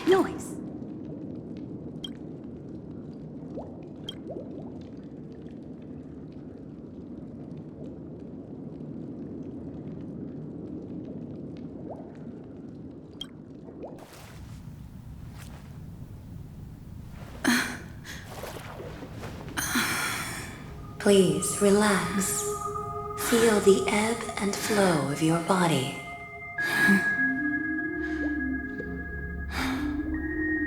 Noise. Please relax. Feel the ebb and flow of your body.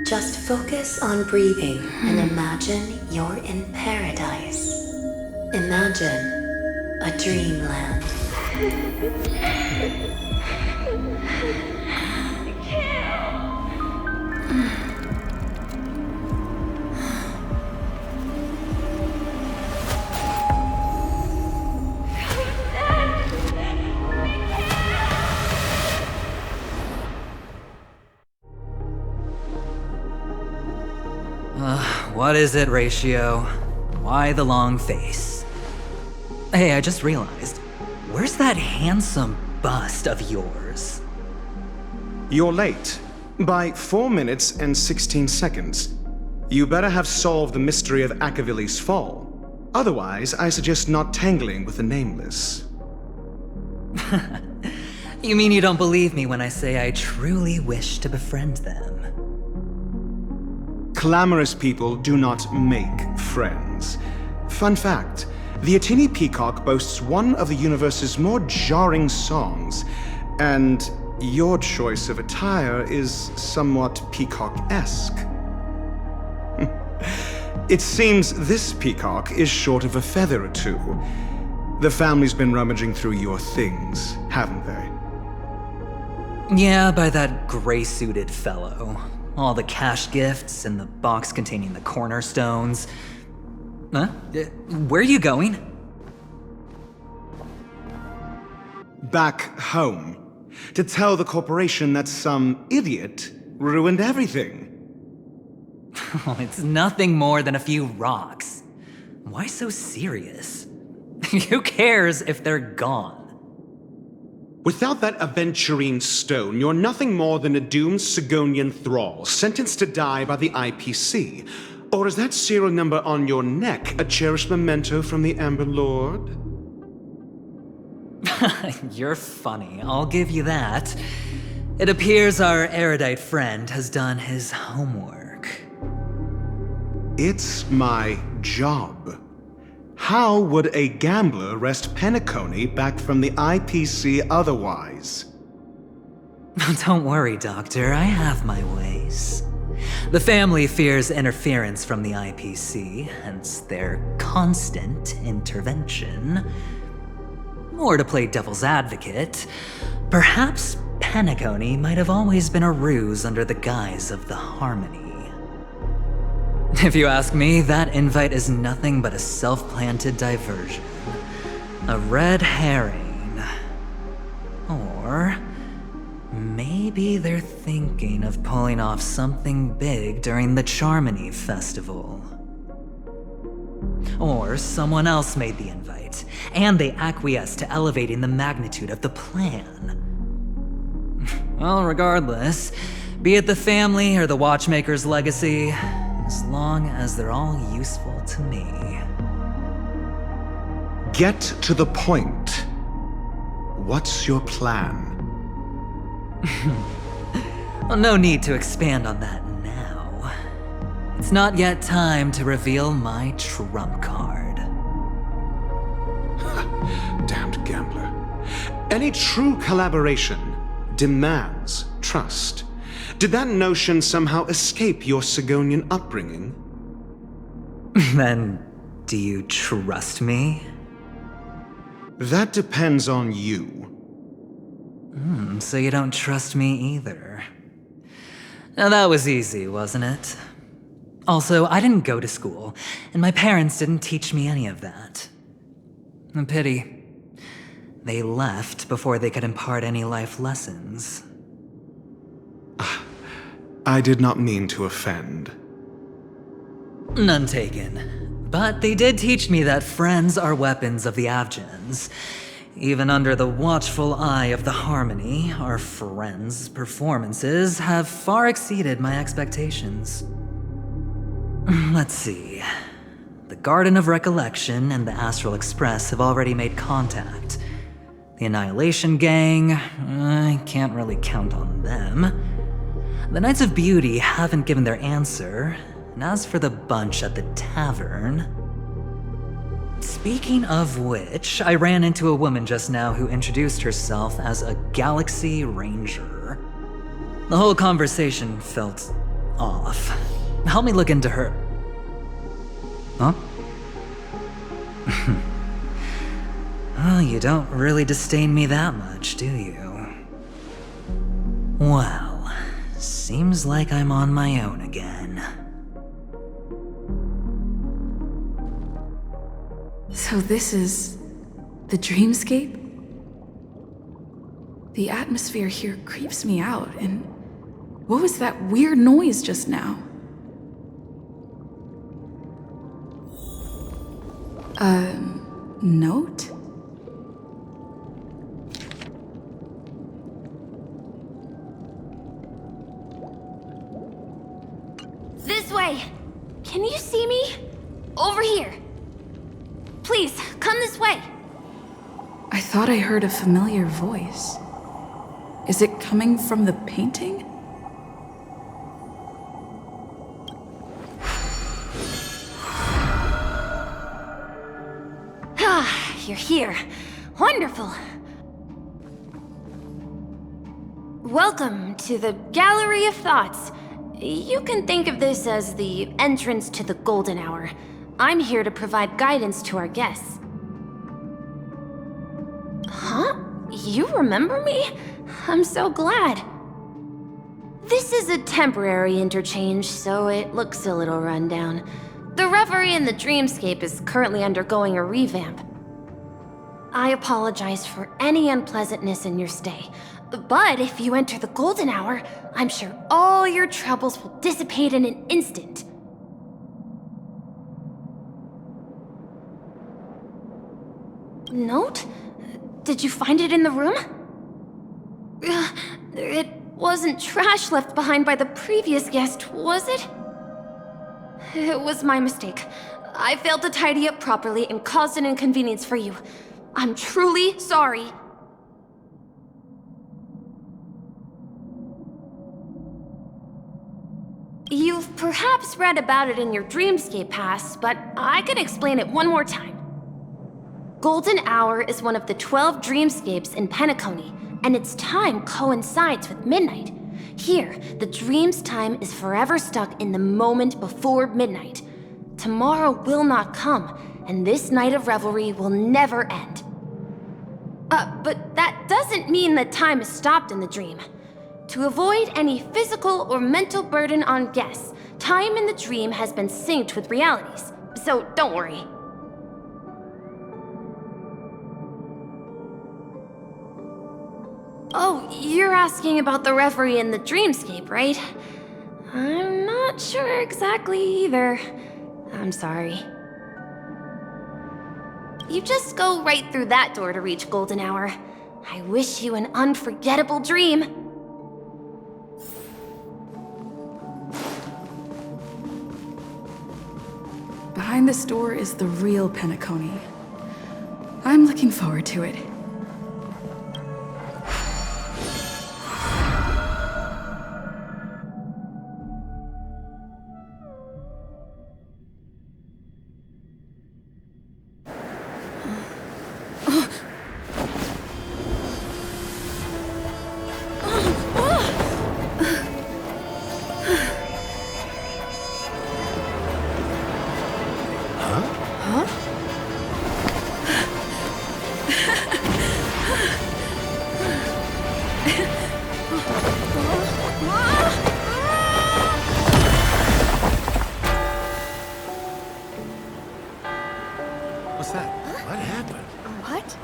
Just focus on breathing and imagine you're in paradise. Imagine a dreamland. What is it, Ratio? Why the long face? Hey, I just realized, where's that handsome bust of yours? You're late. By 4 minutes and 16 seconds. You better have solved the mystery of Akavili's fall. Otherwise, I suggest not tangling with the Nameless. You mean you don't believe me when I say I truly wish to befriend them? Clamorous people do not make friends. Fun fact, the Atini Peacock boasts one of the universe's more jarring songs, and your choice of attire is somewhat peacock-esque. It seems this peacock is short of a feather or two. The family's been rummaging through your things, haven't they? Yeah, by that gray-suited fellow. All the cash gifts and the box containing the cornerstones. Huh? Where are you going? Back home. To tell the corporation that some idiot ruined everything. Oh, it's nothing more than a few rocks. Why so serious? Who cares if they're gone? Without that aventurine stone, you're nothing more than a doomed Sigonian thrall, sentenced to die by the IPC. Or is that serial number on your neck a cherished memento from the Amber Lord? You're funny, I'll give you that. It appears our erudite friend has done his homework. It's my job. How would a gambler wrest Penacony back from the IPC otherwise? Don't worry, Doctor, I have my ways. The family fears interference from the IPC, hence their constant intervention. Or to play devil's advocate, perhaps Penacony might have always been a ruse under the guise of the Harmony. If you ask me, that invite is nothing but a self-planted diversion. A red herring. Or maybe they're thinking of pulling off something big during the Charmony Festival. Or someone else made the invite, and they acquiesced to elevating the magnitude of the plan. Well, regardless, be it the family or the Watchmaker's legacy, as long as they're all useful to me. Get to the point. What's your plan? Well, no need to expand on that now. It's not yet time to reveal my trump card. Damned gambler. Any true collaboration demands trust. Did that notion somehow escape your Sigonian upbringing? Then, do you trust me? That depends on you. So you don't trust me either. Now that was easy, wasn't it? Also, I didn't go to school, and my parents didn't teach me any of that. A pity. They left before they could impart any life lessons. I did not mean to offend. None taken. But they did teach me that friends are weapons of the Avgens. Even under the watchful eye of the Harmony, our friends' performances have far exceeded my expectations. Let's see. The Garden of Recollection and the Astral Express have already made contact. The Annihilation Gang, I can't really count on them. The Knights of Beauty haven't given their answer, and as for the bunch at the tavern... Speaking of which, I ran into a woman just now who introduced herself as a Galaxy Ranger. The whole conversation felt off. Help me look into her... Huh? Oh, you don't really disdain me that much, do you? Well, seems like I'm on my own again. So this is the dreamscape? The atmosphere here creeps me out, and what was that weird noise just now? Note? This way! Can you see me? Over here! Please, come this way! I thought I heard a familiar voice. Is it coming from the painting? Ah, you're here. Wonderful. Welcome to the Gallery of Thoughts. You can think of this as the entrance to the Golden Hour. I'm here to provide guidance to our guests. Huh? You remember me? I'm so glad. This is a temporary interchange, so it looks a little rundown. The Reverie in the Dreamscape is currently undergoing a revamp. I apologize for any unpleasantness in your stay, but if you enter the Golden Hour, I'm sure all your troubles will dissipate in an instant. Note? Did you find it in the room? It wasn't trash left behind by the previous guest, was it? It was my mistake. I failed to tidy up properly and caused an inconvenience for you. I'm truly sorry. You've perhaps read about it in your Dreamscape past, but I can explain it one more time. Golden Hour is one of the 12 dreamscapes in Penacony, and its time coincides with midnight. Here, the dream's time is forever stuck in the moment before midnight. Tomorrow will not come, and this night of revelry will never end. But that doesn't mean that time is stopped in the dream. To avoid any physical or mental burden on guests, time in the dream has been synced with realities, so don't worry. Oh, you're asking about the reverie in the dreamscape, right? I'm not sure exactly either. I'm sorry. You just go right through that door to reach Golden Hour. I wish you an unforgettable dream. Behind this door is the real Penacony. I'm looking forward to it. What's that? What happened? What?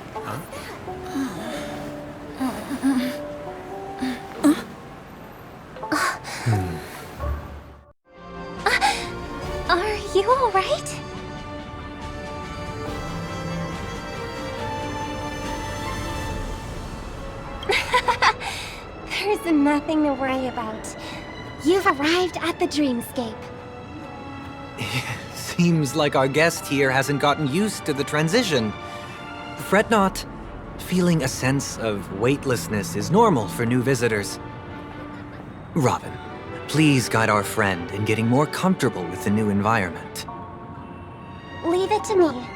Are you all right? There's nothing to worry about. You've arrived at the dreamscape. Seems like our guest here hasn't gotten used to the transition. Fret not. Feeling a sense of weightlessness is normal for new visitors. Robin, please guide our friend in getting more comfortable with the new environment. Leave it to me.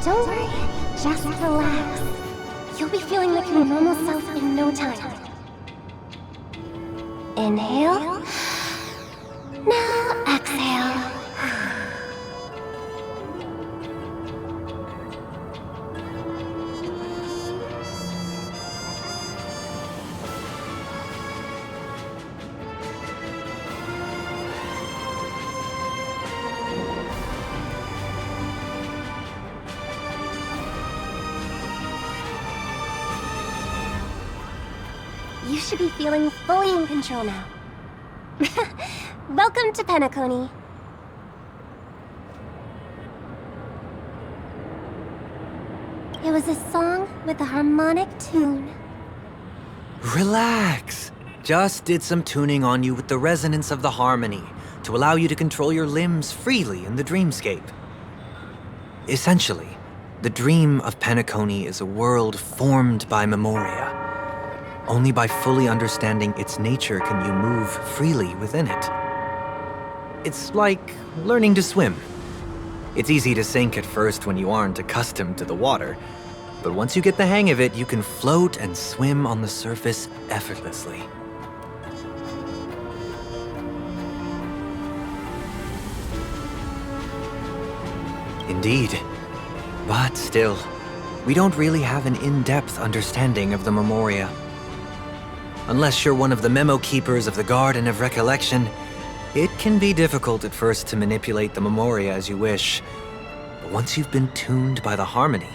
Don't worry, just relax. You'll be feeling like your normal self in no time. Inhale. Now exhale. You should be feeling fully in control now. Welcome to Penacony. It was a song with a harmonic tune. Relax. Just did some tuning on you with the resonance of the harmony to allow you to control your limbs freely in the dreamscape. Essentially, the dream of Penacony is a world formed by memoria. Only by fully understanding its nature can you move freely within it. It's like learning to swim. It's easy to sink at first when you aren't accustomed to the water, but once you get the hang of it, you can float and swim on the surface effortlessly. Indeed. But still, we don't really have an in-depth understanding of the memoria. Unless you're one of the memo keepers of the Garden of Recollection, it can be difficult at first to manipulate the memoria as you wish. But once you've been tuned by the harmony,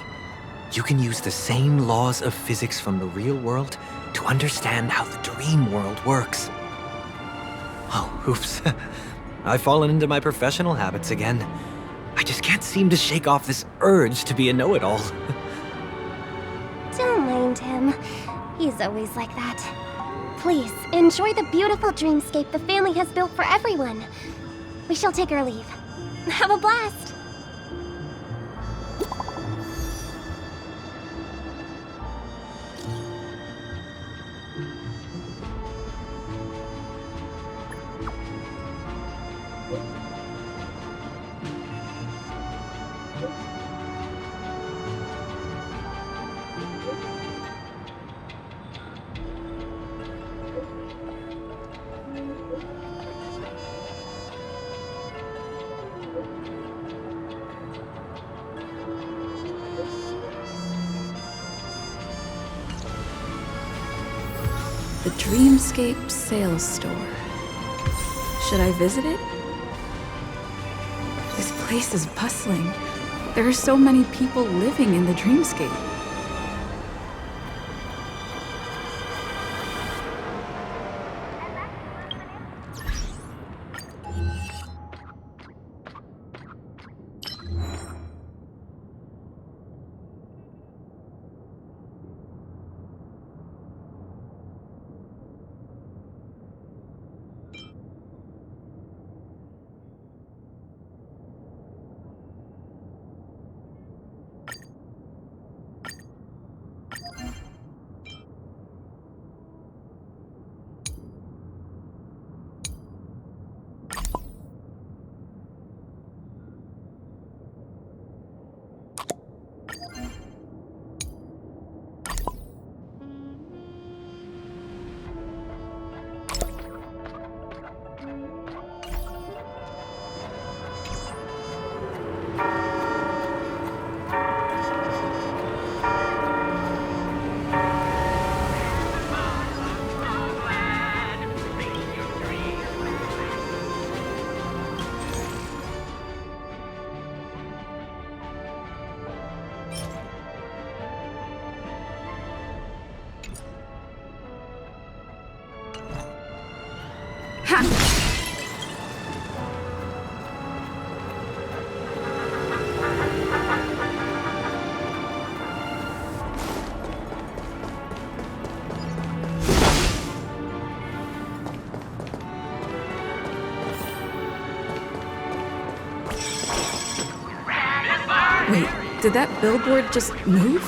you can use the same laws of physics from the real world to understand how the dream world works. Oh, oops. I've fallen into my professional habits again. I just can't seem to shake off this urge to be a know-it-all. Don't mind him. He's always like that. Please, enjoy the beautiful dreamscape the family has built for everyone. We shall take our leave. Have a blast! The Dreamscape Sales Store. Should I visit it? This place is bustling. There are so many people living in the Dreamscape. Wait, did that billboard just move?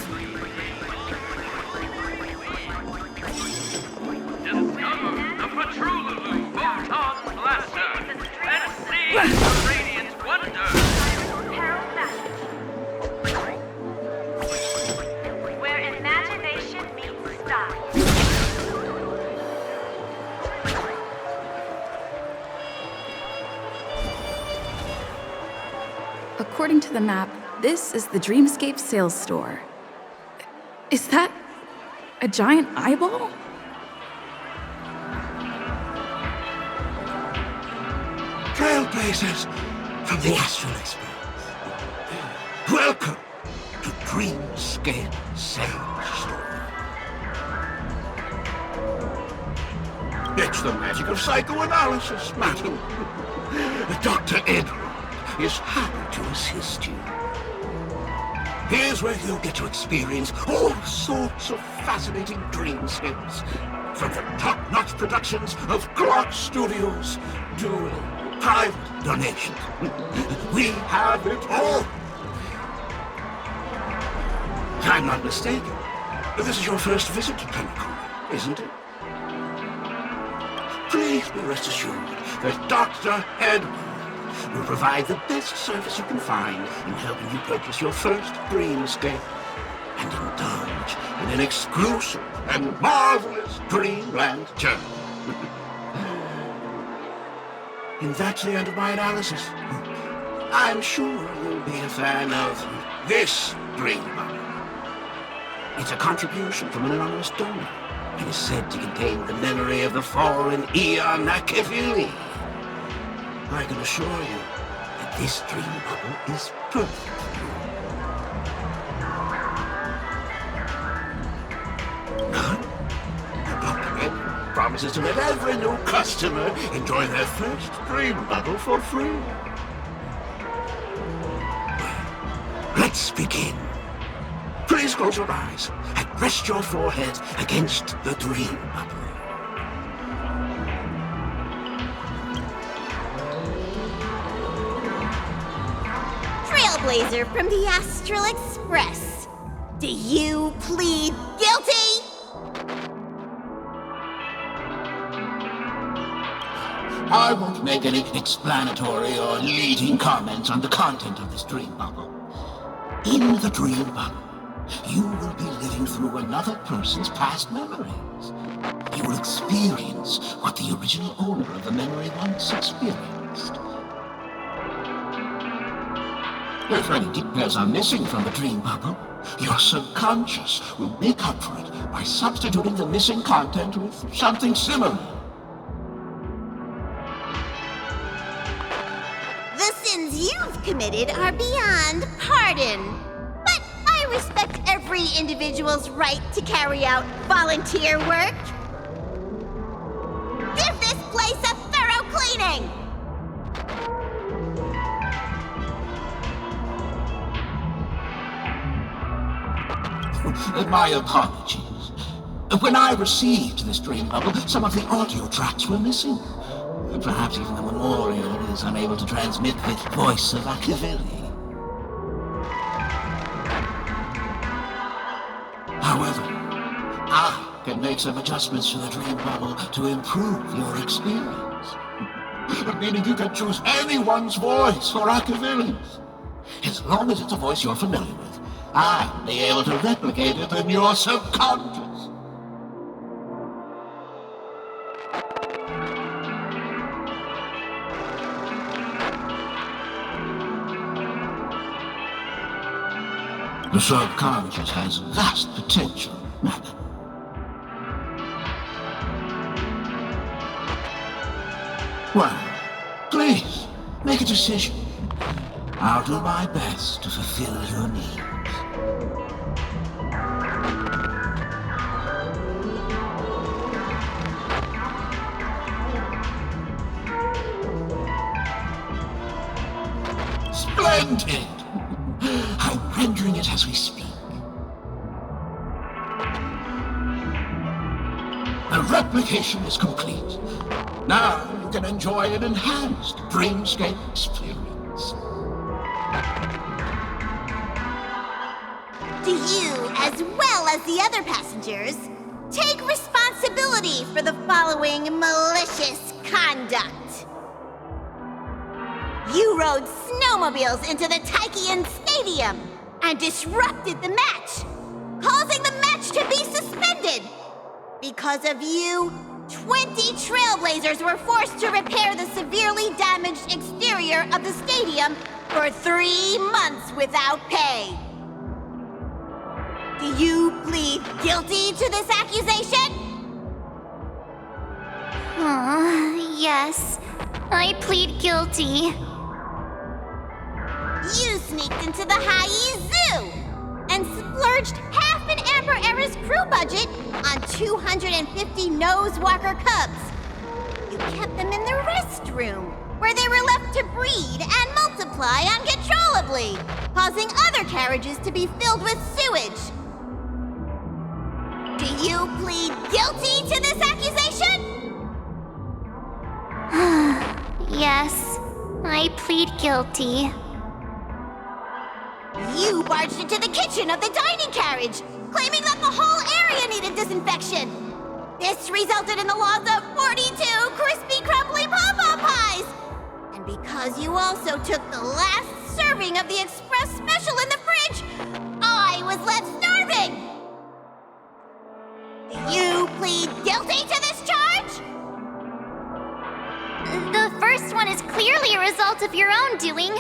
Discover the Patrolulu Photon Blaster and see the radiant wonder. Where imagination meets style. According to the map, this is the Dreamscape sales store. Is that a giant eyeball? Trailblazers from the Astral Express. Welcome to Dreamscape Sales Store. It's the magic of psychoanalysis, madam. Dr. Edward is happy to assist you. Here's where you'll get to experience all sorts of fascinating dreamscapes. From the top-notch productions of Clark Studios to private donations. We have it all. If I'm not mistaken, this is your first visit to Penacony, isn't it? Please be rest assured that Dr. Edward will provide the best service you can find in helping you purchase your first dreamscape and indulge in an exclusive and marvelous dreamland journey. And that's the end of my analysis. I'm sure you'll be a fan of this dream bubble. It's a contribution from an anonymous donor and is said to contain the memory of the fallen Eon Nakivili. I can assure you that this dream bubble is perfect for you. Dr. Ed promises to let every new customer enjoy their first dream bubble for free. Well, let's begin. Please close your eyes and rest your forehead against the dream bubble. Trailblazer from the Astral Express. Do you plead guilty? I won't make any explanatory or leading comments on the content of this dream bubble. In the dream bubble, you will be living through another person's past memories. You will experience what the original owner of the memory once experienced. If any details are missing from the dream bubble, your subconscious will make up for it by substituting the missing content with something similar. The sins you've committed are beyond pardon. But I respect every individual's right to carry out volunteer work. Give this place a thorough cleaning! My apologies. When I received this dream bubble, some of the audio tracks were missing. Perhaps even the memorial is unable to transmit the voice of Akivili. However, I can make some adjustments to the dream bubble to improve your experience. Meaning you can choose anyone's voice for Akivili's. As long as it's a voice you're familiar with, I'll be able to replicate it in your subconscious. The subconscious has vast potential, madam. Well, please, make a decision. I'll do my best to fulfill your needs. Splendid! I'm rendering it as we speak. The replication is complete. Now you can enjoy an enhanced dreamscape experience. as the other passengers, take responsibility for the following malicious conduct. You rode snowmobiles into the Taikian Stadium and disrupted the match, causing the match to be suspended. Because of you, 20 trailblazers were forced to repair the severely damaged exterior of the stadium for 3 months without pay. Do you plead guilty to this accusation? Yes. I plead guilty. You sneaked into the Haie Zoo and splurged half an Amber Era's crew budget on 250 Nosewalker cubs. You kept them in the restroom, where they were left to breed and multiply uncontrollably, causing other carriages to be filled with sewage. Do you plead guilty to this accusation? Yes. I plead guilty. You barged into the kitchen of the dining carriage, claiming that the whole area needed disinfection. This resulted in the loss of 42 crispy, crumbly pom-pom pies. And because you also took the last serving of the express special in the fridge, I was left starving. Do you plead guilty to this charge? The first one is clearly a result of your own doing,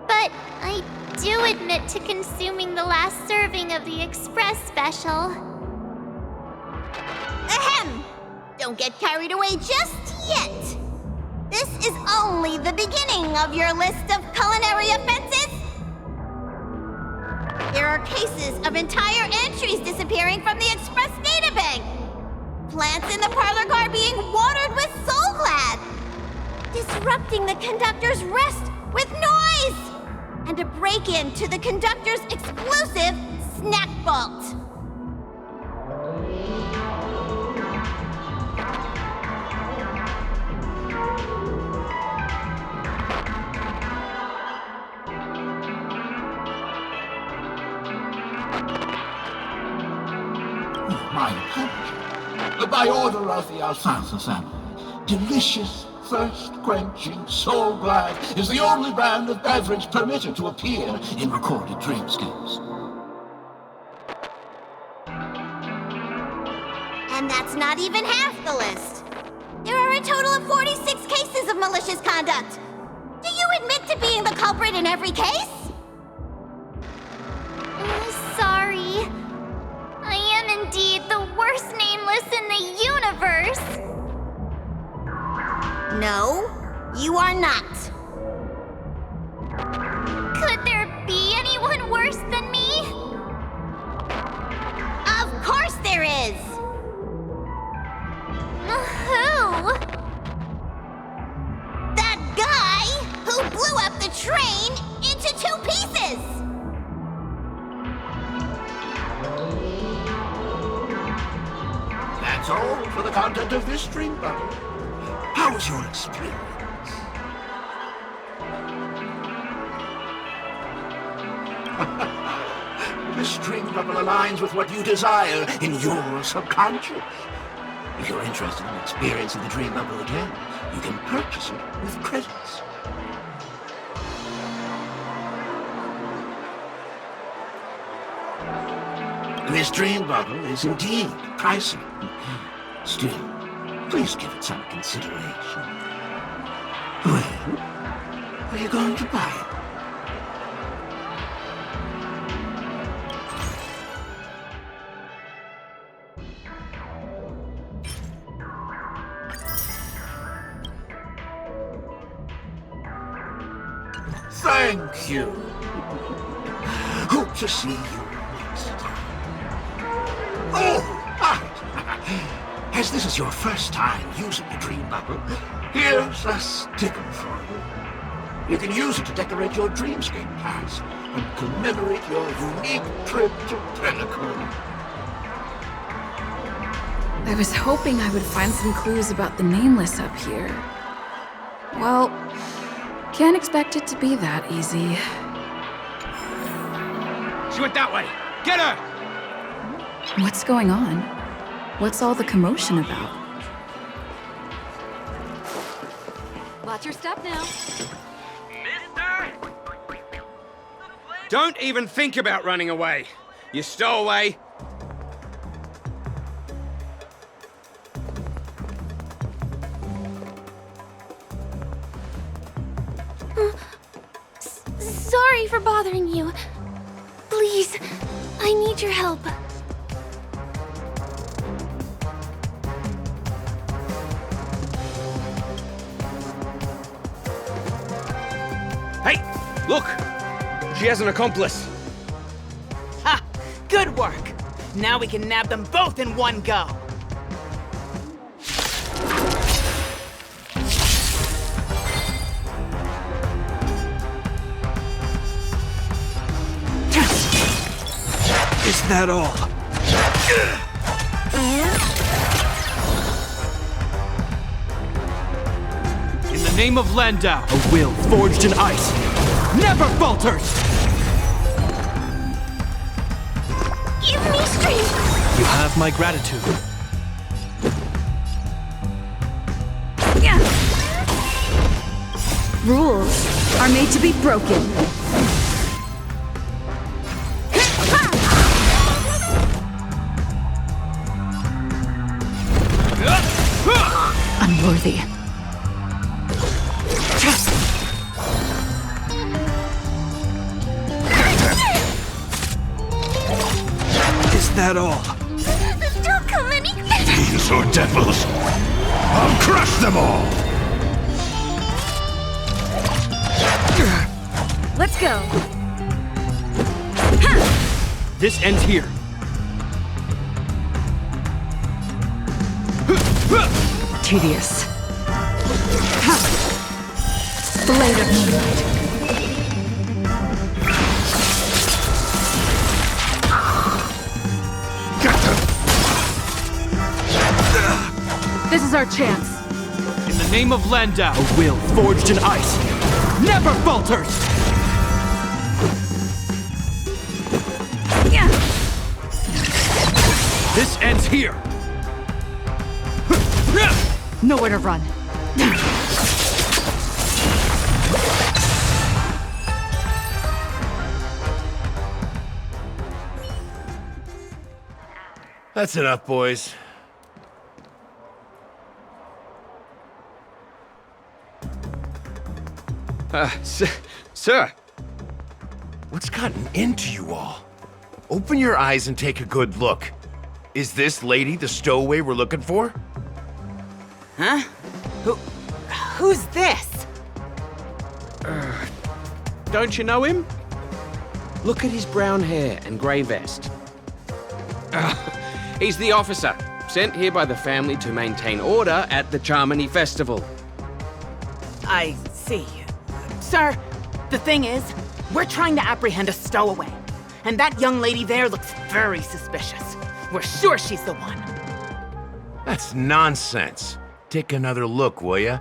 but I do admit to consuming the last serving of the express special. Ahem! Don't get carried away just yet. This is only the beginning of your list of culinary offenses. There are cases of entire entries disappearing from the express databank. Plants in the parlor car being watered with Soul Glad. Disrupting the conductor's rest with noise. And a break-in to the conductor's exclusive snack vault. My apologies. By order of the Alfalfa family, delicious, thirst-quenching Soul Glad is the only brand of beverage permitted to appear in recorded dreamscapes. And that's not even half the list. There are a total of 46 cases of malicious conduct. Do you admit to being the culprit in every case? Sorry. I am indeed the worst nameless in the universe. No, you are not. Could there be anyone worse than me? Of course there is! Who? That guy who blew up the train into 2 pieces! That's all for the content of this dream bubble. How was your experience? This dream bubble aligns with what you desire in your subconscious. If you're interested in experiencing the dream bubble again, you can purchase it with credits. This dream bubble is indeed pricey. Still, please give it some consideration. Well, are you going to buy it? Thank you. Hope to see you next time. Oh, as this is your first time using the dream bubble, here's a sticker for you. You can use it to decorate your dreamscape pass and commemorate your unique trip to Penacony. I was hoping I would find some clues about the Nameless up here. Well, can't expect it to be that easy. She went that way! Get her! What's going on? What's all the commotion about? Watch your step now. Mister? Don't even think about running away. You stowaway. Sorry for bothering you. Please, I need your help. Hey, look! She has an accomplice. Ha! Good work! Now we can nab them both in one go. Is that all? In the name of Landau, a will forged in ice never falters! Give me strength! You have my gratitude. Rules are made to be broken. Unworthy. Is that all? Don't come any Fiends or devils, I'll crush them all! Let's go. This ends here. Tedious. Blade of moonlight. This is our chance. In the name of Landau, a will forged in ice never falters! This ends here. Nowhere to run. That's enough, boys. Sir. What's gotten into you all? Open your eyes and take a good look. Is this lady the stowaway we're looking for? Huh? Who's this? Don't you know him? Look at his brown hair and grey vest. He's the officer, sent here by the family to maintain order at the Charmony Festival. I see. Sir, the thing is, we're trying to apprehend a stowaway. And that young lady there looks very suspicious. We're sure she's the one. That's nonsense. Take another look, will ya?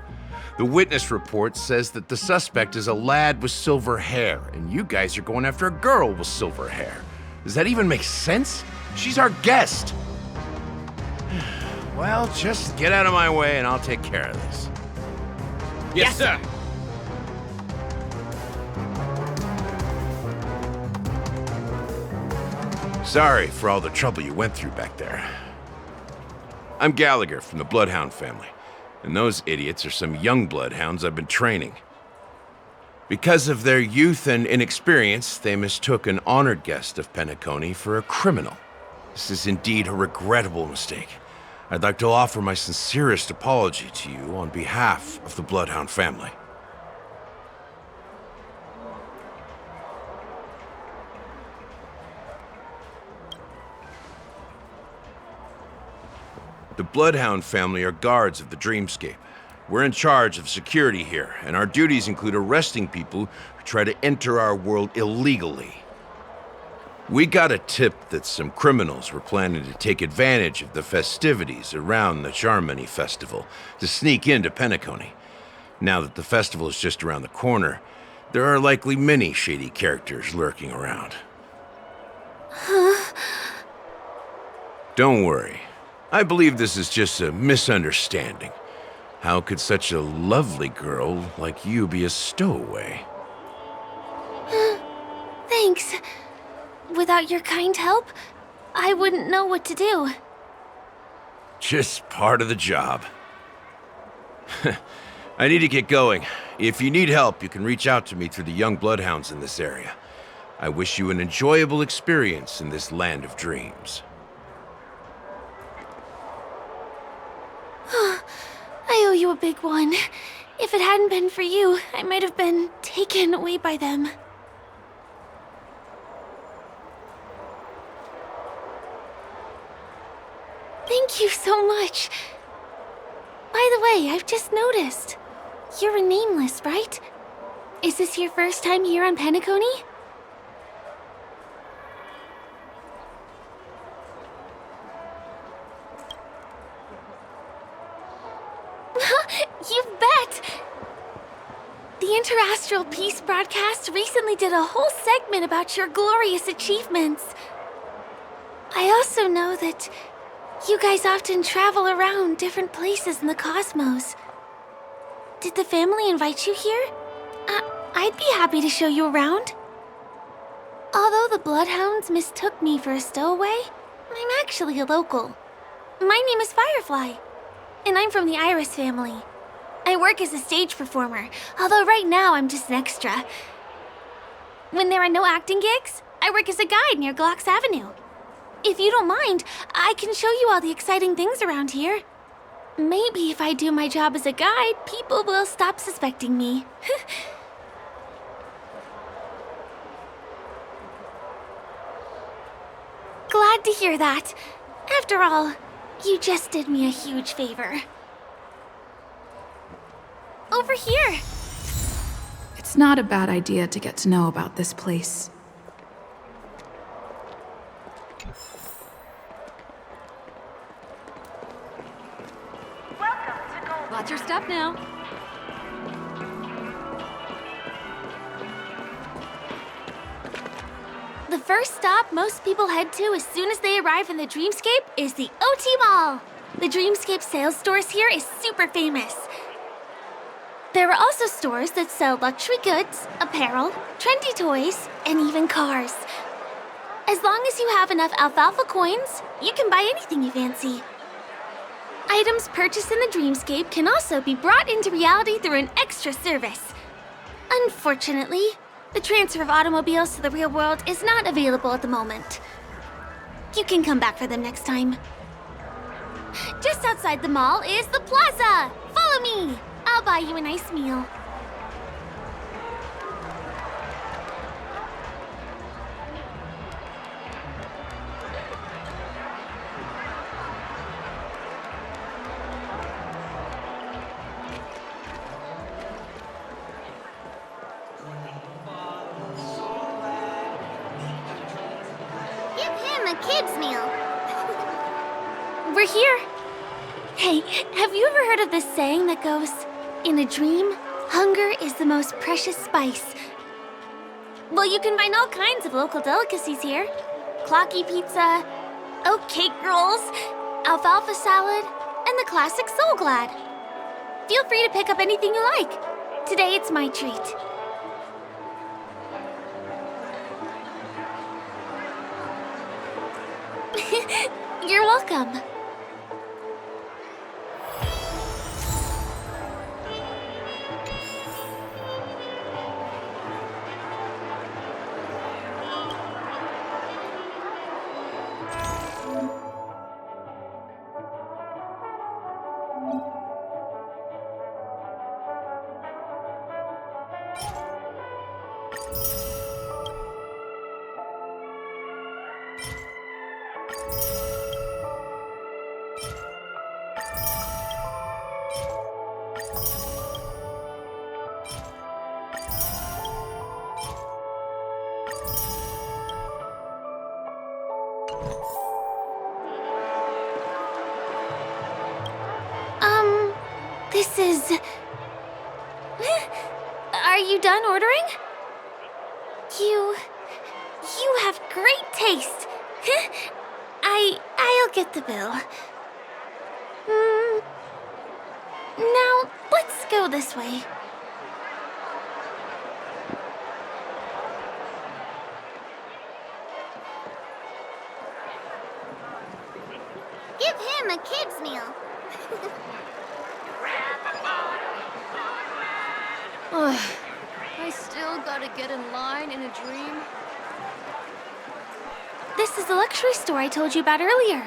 The witness report says that the suspect is a lad with silver hair, and you guys are going after a girl with silver hair. Does that even make sense? She's our guest. Well, just get out of my way and I'll take care of this. Yes, sir. Sorry for all the trouble you went through back there. I'm Gallagher from the Bloodhound family, and those idiots are some young Bloodhounds I've been training. Because of their youth and inexperience, they mistook an honored guest of Penacony for a criminal. This is indeed a regrettable mistake. I'd like to offer my sincerest apology to you on behalf of the Bloodhound family. The Bloodhound family are guards of the Dreamscape. We're in charge of security here, and our duties include arresting people who try to enter our world illegally. We got a tip that some criminals were planning to take advantage of the festivities around the Charmony Festival to sneak into Penacony. Now that the festival is just around the corner, there are likely many shady characters lurking around. Don't worry. I believe this is just a misunderstanding. How could such a lovely girl like you be a stowaway? Thanks. Without your kind help, I wouldn't know what to do. Just part of the job. I need to get going. If you need help, you can reach out to me through the young bloodhounds in this area. I wish you an enjoyable experience in this land of dreams. I owe you a big one. If it hadn't been for you, I might have been taken away by them. Thank you so much. By the way, I've just noticed. You're a nameless, right? Is this your first time here on Penacony? You bet! The Interastral Peace broadcast recently did a whole segment about your glorious achievements. I also know that you guys often travel around different places in the cosmos. Did the family invite you here? I'd be happy to show you around. Although the Bloodhounds mistook me for a stowaway, I'm actually a local. My name is Firefly, and I'm from the Iris family. I work as a stage performer, although right now I'm just an extra. When there are no acting gigs, I work as a guide near Glocks Avenue. If you don't mind, I can show you all the exciting things around here. Maybe if I do my job as a guide, people will stop suspecting me. Glad to hear that. After all, you just did me a huge favor. Over here! It's not a bad idea to get to know about this place. Watch your step now. The first stop most people head to as soon as they arrive in the Dreamscape is the OT Mall. The Dreamscape sales stores here is super famous. There are also stores that sell luxury goods, apparel, trendy toys, and even cars. As long as you have enough alfalfa coins, you can buy anything you fancy. Items purchased in the Dreamscape can also be brought into reality through an extra service. Unfortunately, the transfer of automobiles to the real world is not available at the moment. You can come back for them next time. Just outside the mall is the plaza! Follow me! I'll buy you a nice meal. Give him a kid's meal. We're here. Hey, have you ever heard of this saying that goes, "In a dream, hunger is the most precious spice"? Well, you can find all kinds of local delicacies here. Clocky pizza, oat cake rolls, alfalfa salad, and the classic Soul Glad. Feel free to pick up anything you like. Today it's my treat. You're welcome. This is... Are you done ordering? You have great taste. I'll get the bill. Now, let's go this way. Give him a kid's meal. Ugh, I still gotta get in line in a dream. This is the luxury store I told you about earlier.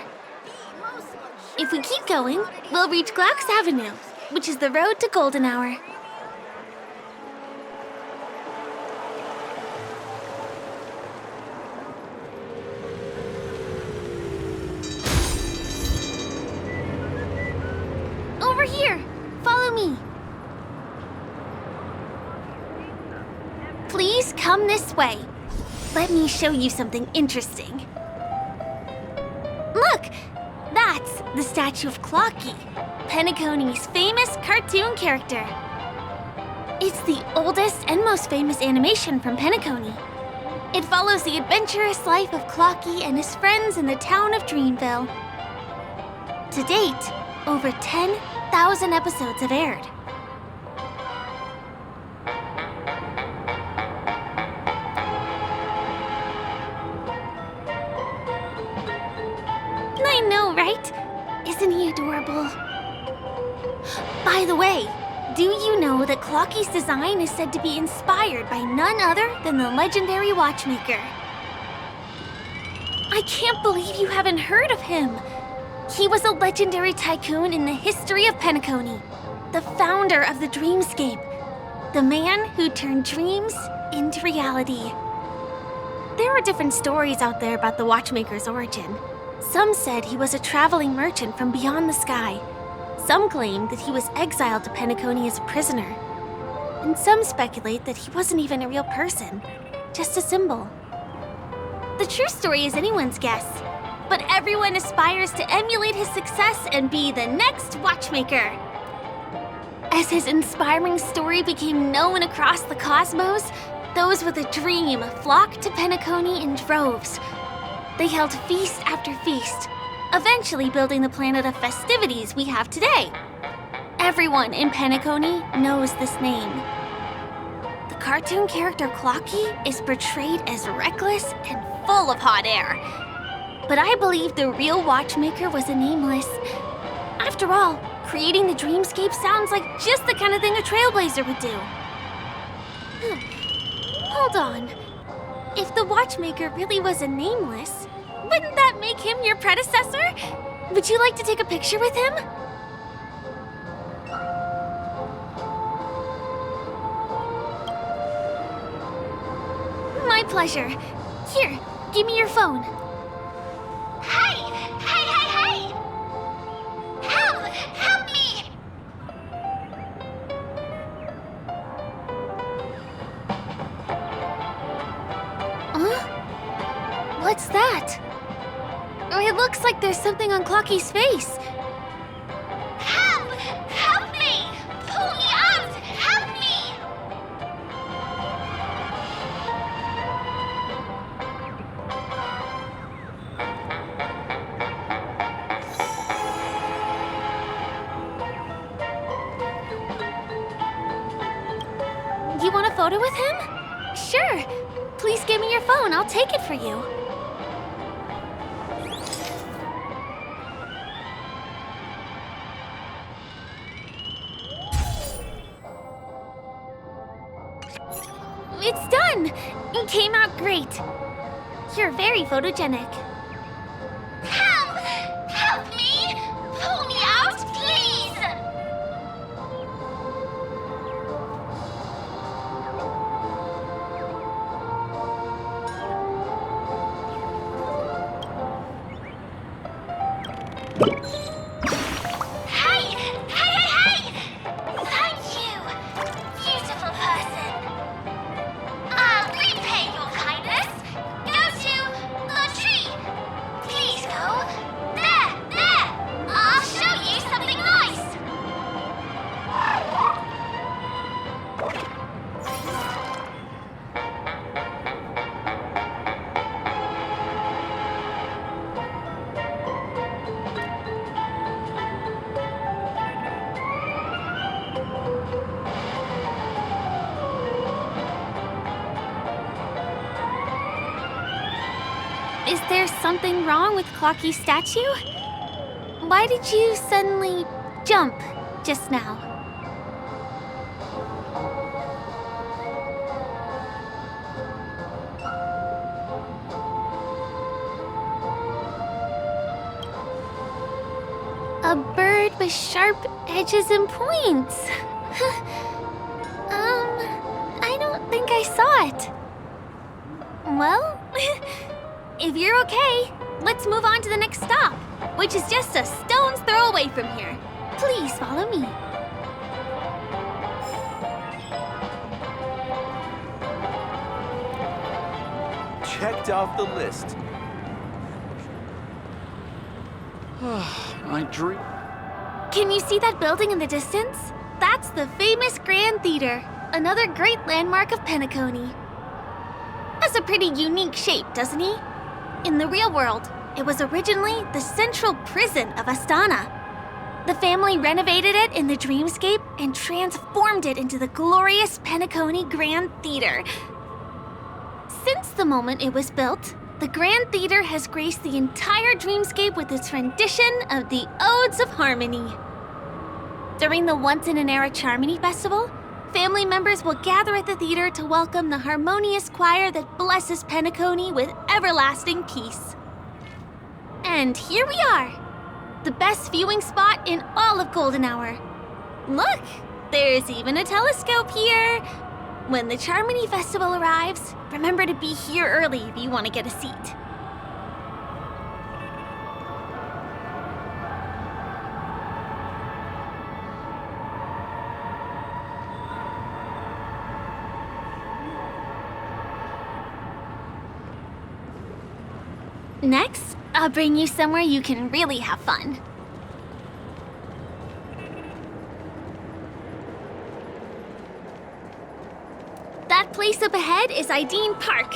If we keep going, we'll reach Glax Avenue, which is the road to Golden Hour. Over here! Follow me. Please come this way. Let me show you something interesting. Look! That's the statue of Clocky, Penacony's famous cartoon character. It's the oldest and most famous animation from Penacony. It follows the adventurous life of Clocky and his friends in the town of Dreamville. To date, over 10,000 episodes have aired. I know, right? Isn't he adorable? By the way, do you know that Clocky's design is said to be inspired by none other than the legendary watchmaker? I can't believe you haven't heard of him. He was a legendary tycoon in the history of Penacony, the founder of the Dreamscape, the man who turned dreams into reality. There are different stories out there about the watchmaker's origin. Some said he was a traveling merchant from beyond the sky. Some claim that he was exiled to Penacony as a prisoner. And some speculate that he wasn't even a real person, just a symbol. The true story is anyone's guess, but everyone aspires to emulate his success and be the next watchmaker. As his inspiring story became known across the cosmos, those with a dream flocked to Penacony in droves. They held feast after feast, eventually building the planet of festivities we have today. Everyone in Penacony knows this name. The cartoon character Clocky is portrayed as reckless and full of hot air. But I believe the real watchmaker was a nameless. After all, creating the dreamscape sounds like just the kind of thing a trailblazer would do. Hold on. If the watchmaker really was a nameless, wouldn't that make him your predecessor? Would you like to take a picture with him? My pleasure. Here, give me your phone. Hey! Hey, hey, hey! Help! Help me! Huh? What's that? It looks like there's something on Clocky's face. Help! Help me! Pull me out! Help me! You want a photo with him? Sure. Please give me your phone. I'll take it for you. It's done! It came out great. You're very photogenic. Help! Help me! Pull me out, please! Hey! Hey, hey, hey! Thank you, beautiful person. I'll repay your kindness. Go to the tree. Please go. There! I'll show you something nice. Is there something wrong with Clocky's statue? Why did you suddenly jump just now? A bird with sharp edges and points. I don't think I saw it. Well, if you're okay, let's move on to the next stop, which is just a stone's throw away from here. Please follow me. Checked off the list. My dream. Can you see that building in the distance? That's the famous Grand Theater, another great landmark of Penacony. Has a pretty unique shape, doesn't he? In the real world, it was originally the central prison of Astana. The family renovated it in the dreamscape and transformed it into the glorious Penacony Grand Theater. Since the moment it was built, the Grand Theater has graced the entire dreamscape with its rendition of the Odes of Harmony. During the Once-in-an-Era Charmony Festival, family members will gather at the theater to welcome the harmonious choir that blesses Penacony with everlasting peace. And here we are, the best viewing spot in all of Golden Hour. Look, there's even a telescope here. When the Charmony Festival arrives, remember to be here early if you want to get a seat. Next, I'll bring you somewhere you can really have fun. That place up ahead is Ideen Park.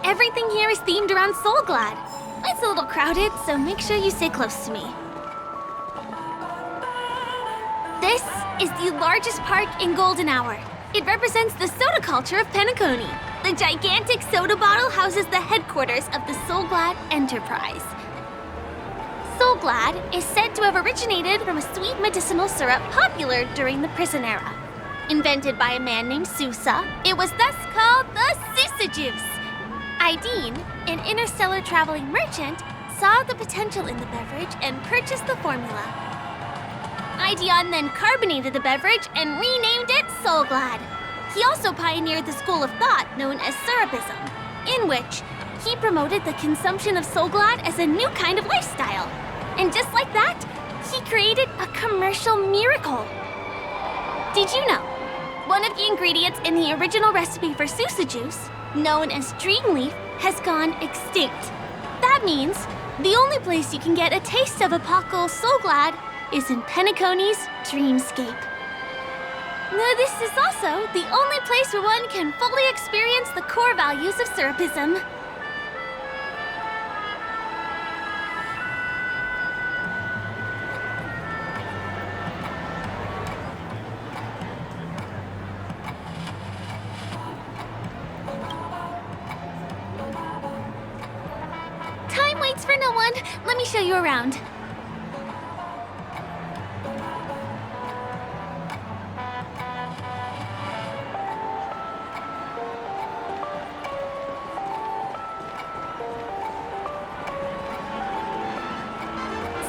Everything here is themed around Soulglad. It's a little crowded, so make sure you stay close to me. This is the largest park in Golden Hour. It represents the soda culture of Penacony. The gigantic soda bottle houses the headquarters of the Soulglad Enterprise. Soulglad is said to have originated from a sweet medicinal syrup popular during the prison era. Invented by a man named Sousa, it was thus called the Sousa Juice. Ideen, an interstellar traveling merchant, saw the potential in the beverage and purchased the formula. Ideon then carbonated the beverage and renamed it Soulglad. He also pioneered the school of thought known as Syrupism, in which he promoted the consumption of Soulglad as a new kind of lifestyle. And just like that, he created a commercial miracle. Did you know? One of the ingredients in the original recipe for Sousa Juice, known as Dreamleaf, has gone extinct. That means the only place you can get a taste of Apocal Soulglad is in Penacony's Dreamscape. This is also the only place where one can fully experience the core values of Syrupism. Time waits for no one. Let me show you around.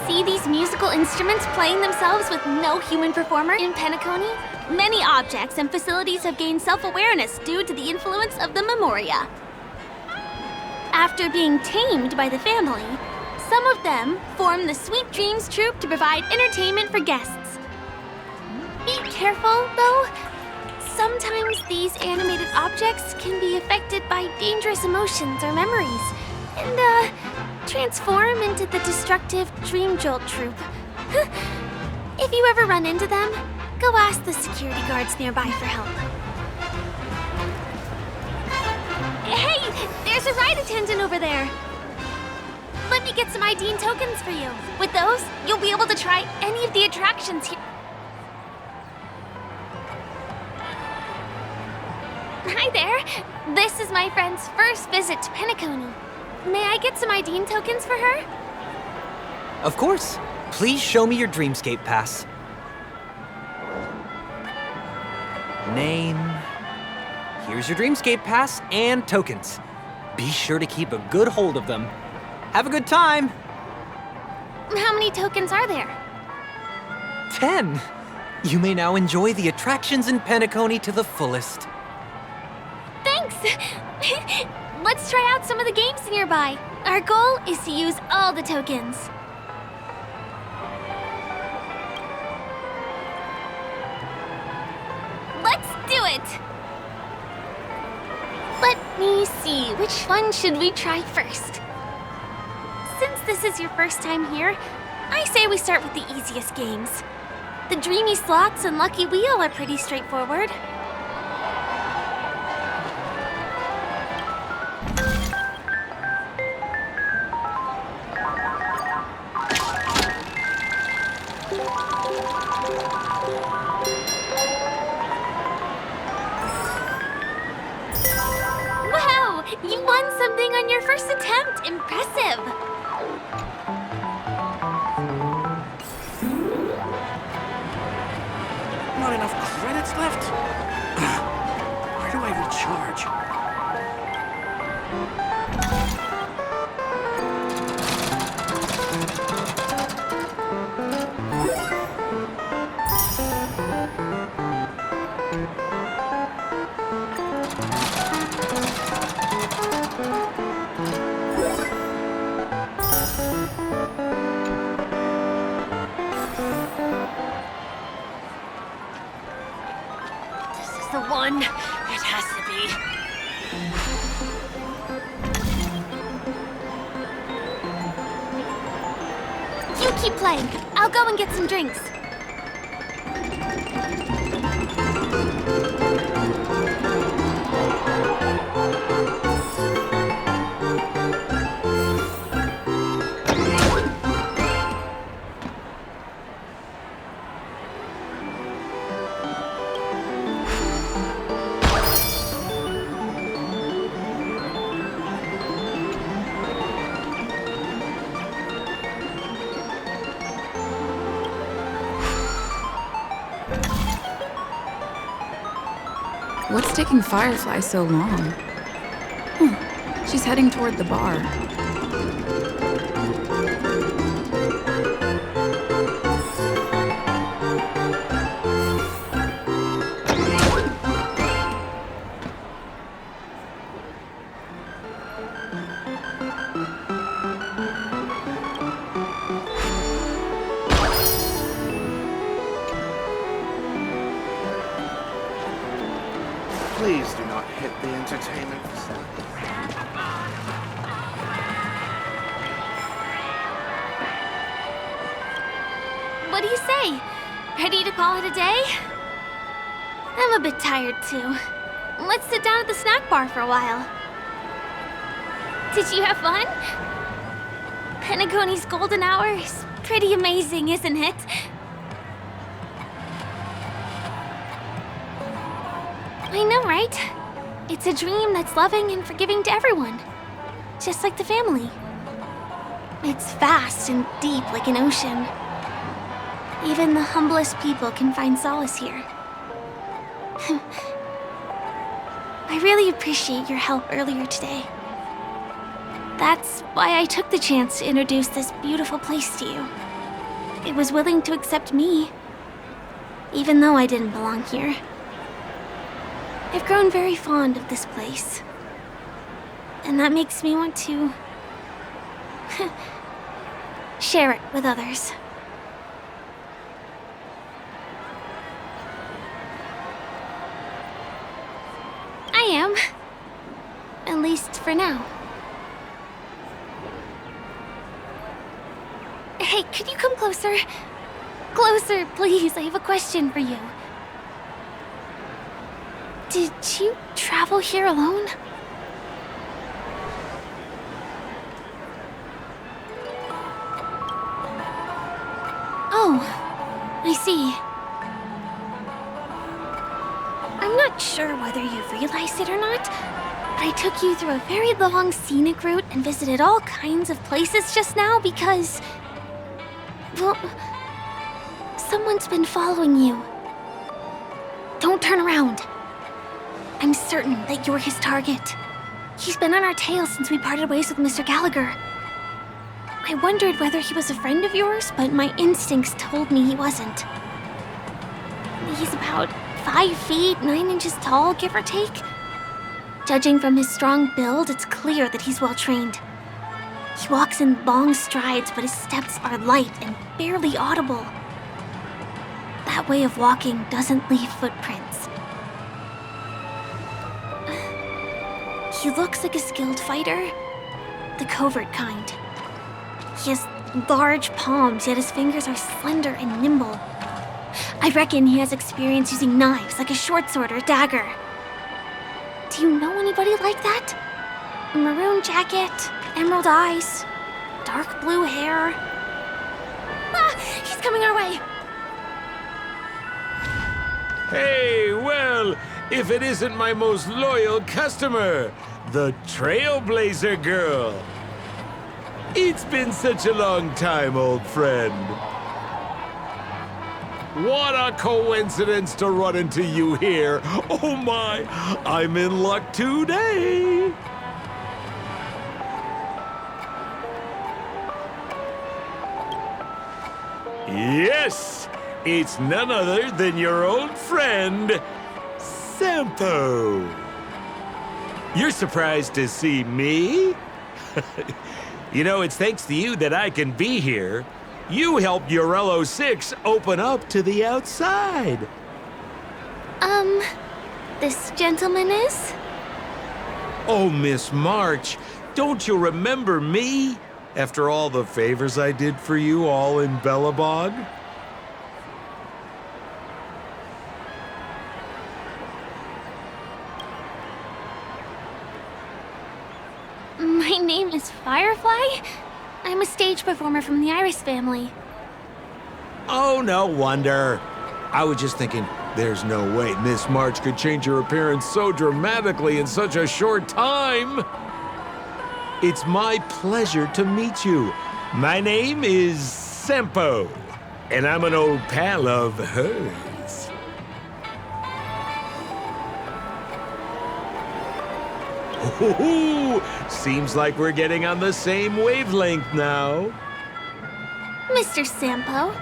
See these musical instruments playing themselves with no human performer in Penacony? Many objects and facilities have gained self-awareness due to the influence of the Memoria. After being tamed by the family, some of them form the Sweet Dreams Troupe to provide entertainment for guests. Be careful, though. Sometimes these animated objects can be affected by dangerous emotions or memories, and transform into the destructive Dream Jolt Troupe. If you ever run into them, go ask the security guards nearby for help. Hey, there's a ride attendant over there. Let me get some Ideen tokens for you. With those, you'll be able to try any of the attractions here. Hi there. This is my friend's first visit to Penacony. May I get some IDing tokens for her? Of course. Please show me your Dreamscape pass. Name. Here's your Dreamscape pass and tokens. Be sure to keep a good hold of them. Have a good time! How many tokens are there? 10! You may now enjoy the attractions in Penacony to the fullest. Thanks! Let's try out some of the games nearby. Our goal is to use all the tokens. Let's do it! Let me see, which one should we try first? Since this is your first time here, I say we start with the easiest games. The Dreamy Slots and Lucky Wheel are pretty straightforward. Wow! You won something on your first attempt! Impressive! Not enough credits left? Where do I recharge? The one it has to be. You keep playing. I'll go and get some drinks. What's taking Firefly so long? She's heading toward the bar. Please do not hit the entertainment facility. What do you say? Ready to call it a day? I'm a bit tired too. Let's sit down at the snack bar for a while. Did you have fun? Penacony's golden hour is pretty amazing, isn't it? I know, right? It's a dream that's loving and forgiving to everyone. Just like the family. It's vast and deep like an ocean. Even the humblest people can find solace here. I really appreciate your help earlier today. That's why I took the chance to introduce this beautiful place to you. It was willing to accept me, even though I didn't belong here. I've grown very fond of this place. And that makes me want to share it with others. I am. At least for now. Hey, could you come closer? Closer, please. I have a question for you. Did you travel here alone? Oh, I see. I'm not sure whether you realized it or not, I took you through a very long scenic route and visited all kinds of places just now because... well, someone's been following you. Don't turn around. I'm certain that you're his target. He's been on our tail since we parted ways with Mr. Gallagher. I wondered whether he was a friend of yours, but my instincts told me he wasn't. He's about 5 feet, 9 inches tall, give or take. Judging from his strong build, it's clear that he's well-trained. He walks in long strides, but his steps are light and barely audible. That way of walking doesn't leave footprints. He looks like a skilled fighter, the covert kind. He has large palms, yet his fingers are slender and nimble. I reckon he has experience using knives, like a short sword or dagger. Do you know anybody like that? Maroon jacket, emerald eyes, dark blue hair. Ah, he's coming our way. Hey, well, if it isn't my most loyal customer, the Trailblazer Girl. It's been such a long time, old friend. What a coincidence to run into you here. Oh my, I'm in luck today. Yes, it's none other than your old friend, Sampo. You're surprised to see me? You know, it's thanks to you that I can be here. You helped Urello 6 open up to the outside. This gentleman is? Oh, Miss March, don't you remember me? After all the favors I did for you all in Bellabog? My name is Firefly. I'm a stage performer from the Iris family. Oh, no wonder. I was just thinking, there's no way Miss March could change her appearance so dramatically in such a short time. It's my pleasure to meet you. My name is Sampo, and I'm an old pal of hers. Ooh, seems like we're getting on the same wavelength now. Mr. Sampo,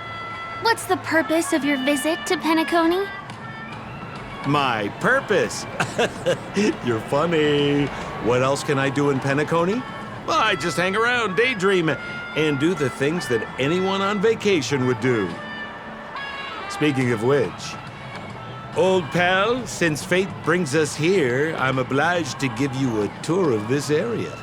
what's the purpose of your visit to Penacony? My purpose? You're funny. What else can I do in Penacony? Well, I just hang around, daydream, and do the things that anyone on vacation would do. Speaking of which, old pal, since fate brings us here, I'm obliged to give you a tour of this area.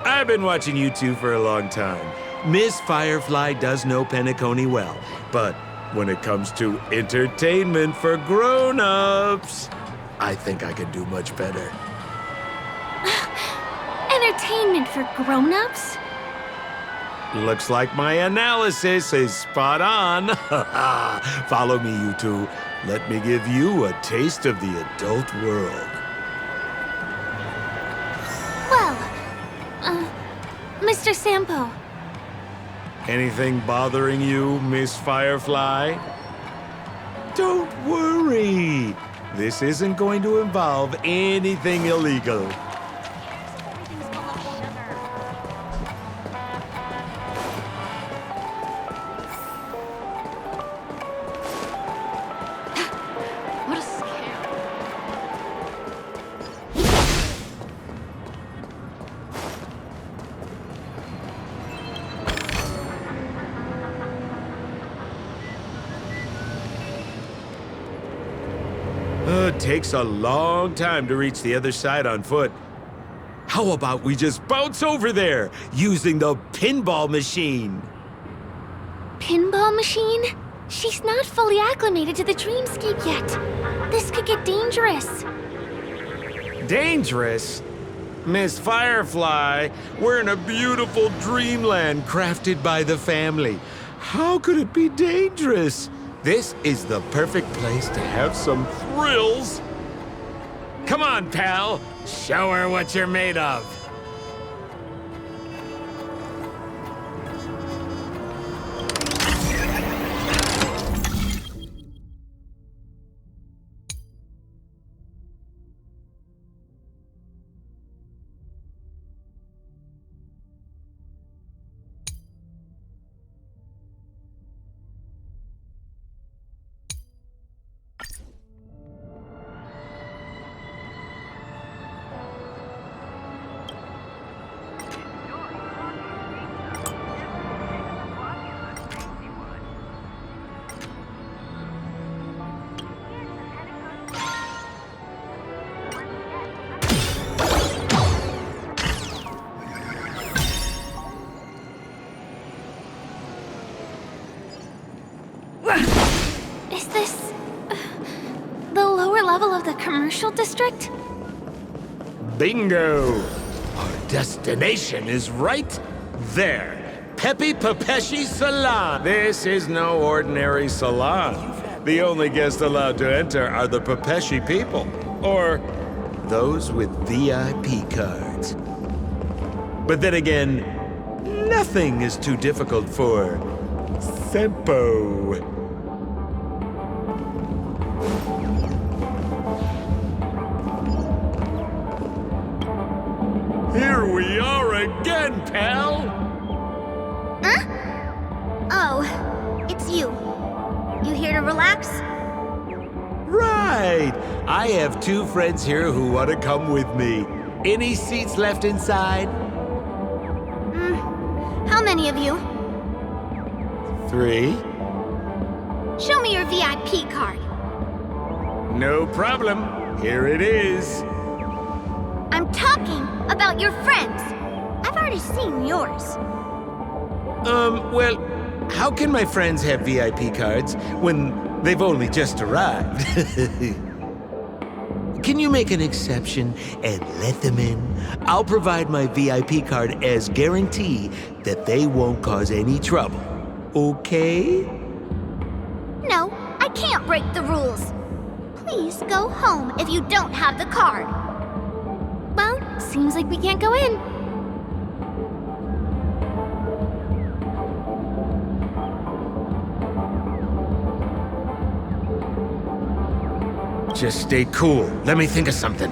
I've been watching you two for a long time. Miss Firefly does know Penacony well, but when it comes to entertainment for grown-ups, I think I can do much better. Entertainment for grown-ups? Looks like my analysis is spot on. Follow me, you two. Let me give you a taste of the adult world. Well, Mr. Sampo. Anything bothering you, Miss Firefly? Don't worry. This isn't going to involve anything illegal. What a scam. It takes a long time to reach the other side on foot. How about we just bounce over there using the pinball machine? Pinball machine? She's not fully acclimated to the dreamscape yet. This could get dangerous. Dangerous? Miss Firefly, we're in a beautiful dreamland crafted by the family. How could it be dangerous? This is the perfect place to have some thrills. Come on, pal. Show her what you're made of. Is this the lower level of the commercial district? Bingo! Our destination is right there. Pepe Pepeshi Salon. This is no ordinary salon. The only guests allowed to enter are the Pepeshi people, or those with VIP cards. But then again, nothing is too difficult for Sempo. Here we are again, pal! Huh? Oh, it's you. You here to relax? Right! I have 2 friends here who want to come with me. Any seats left inside? How many of you? 3? Show me your VIP card. No problem. Here it is. I'm talking about your friends. I've already seen yours. Well, how can my friends have VIP cards when they've only just arrived? Can you make an exception and let them in? I'll provide my VIP card as guarantee that they won't cause any trouble. Okay? No, I can't break the rules. Please go home if you don't have the card. Well, seems like we can't go in. Just stay cool. Let me think of something.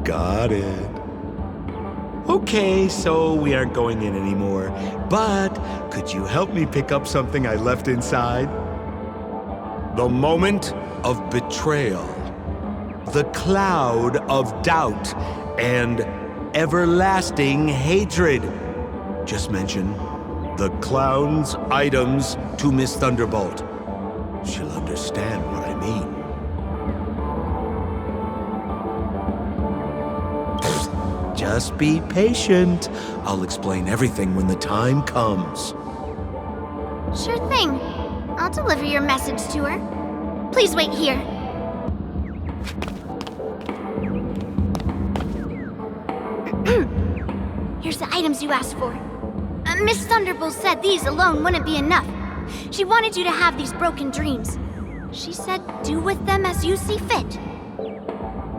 Got it. Okay, so we aren't going in anymore. But could you help me pick up something I left inside? The moment of betrayal. The cloud of doubt and everlasting hatred. Just mention the clown's items to Miss Thunderbolt. She'll understand what I mean. Just be patient. I'll explain everything when the time comes. Sure thing. I'll deliver your message to her. Please wait here. Here's the items you asked for. Miss Thunderbolt said these alone wouldn't be enough. She wanted you to have these broken dreams. She said do with them as you see fit.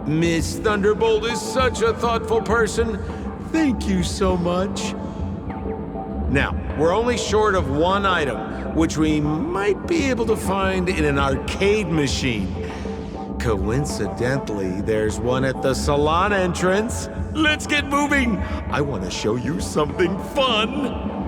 Miss Thunderbolt is such a thoughtful person. Thank you so much. Now, we're only short of 1 item, which we might be able to find in an arcade machine. Coincidentally, there's one at the salon entrance. Let's get moving. I want to show you something fun.